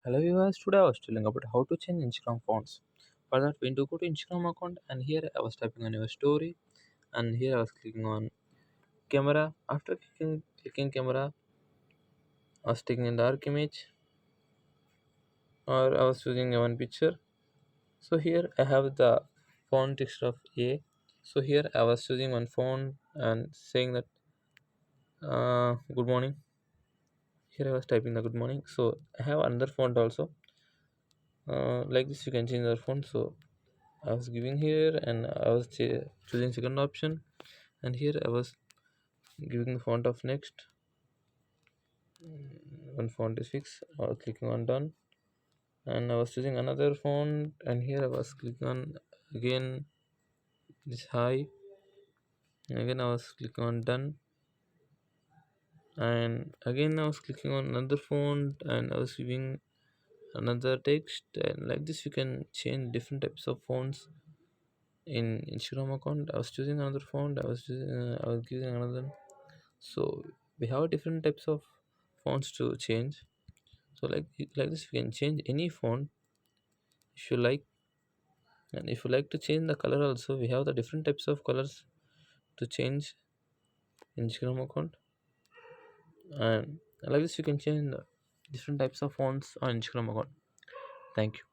Hello viewers, today I was telling about how to change Instagram fonts. For that we need to go to Instagram account and here I was typing on your story and here I was clicking on camera. After clicking camera, I was taking a dark image or I was choosing a one picture. So here I have the font text of A. So here I was choosing one font and saying that good morning. Here I was typing the good morning. So I have another font also. Like this you can change the font. So I was giving here and I was choosing second option and here I was giving the font of next. One font is fixed. I was clicking on done and I was choosing another font and here I was clicking on again this high and again I was clicking on done and again I was clicking on another font and I was giving another text, and like this you can change different types of fonts in Instagram account. I was choosing another font, I was giving another. So we have different types of fonts to change. So like this you can change any font if you like, and if you like to change the color also we have the different types of colors to change in Instagram account. And like this you can change the different types of fonts on Instagram account. Thank you.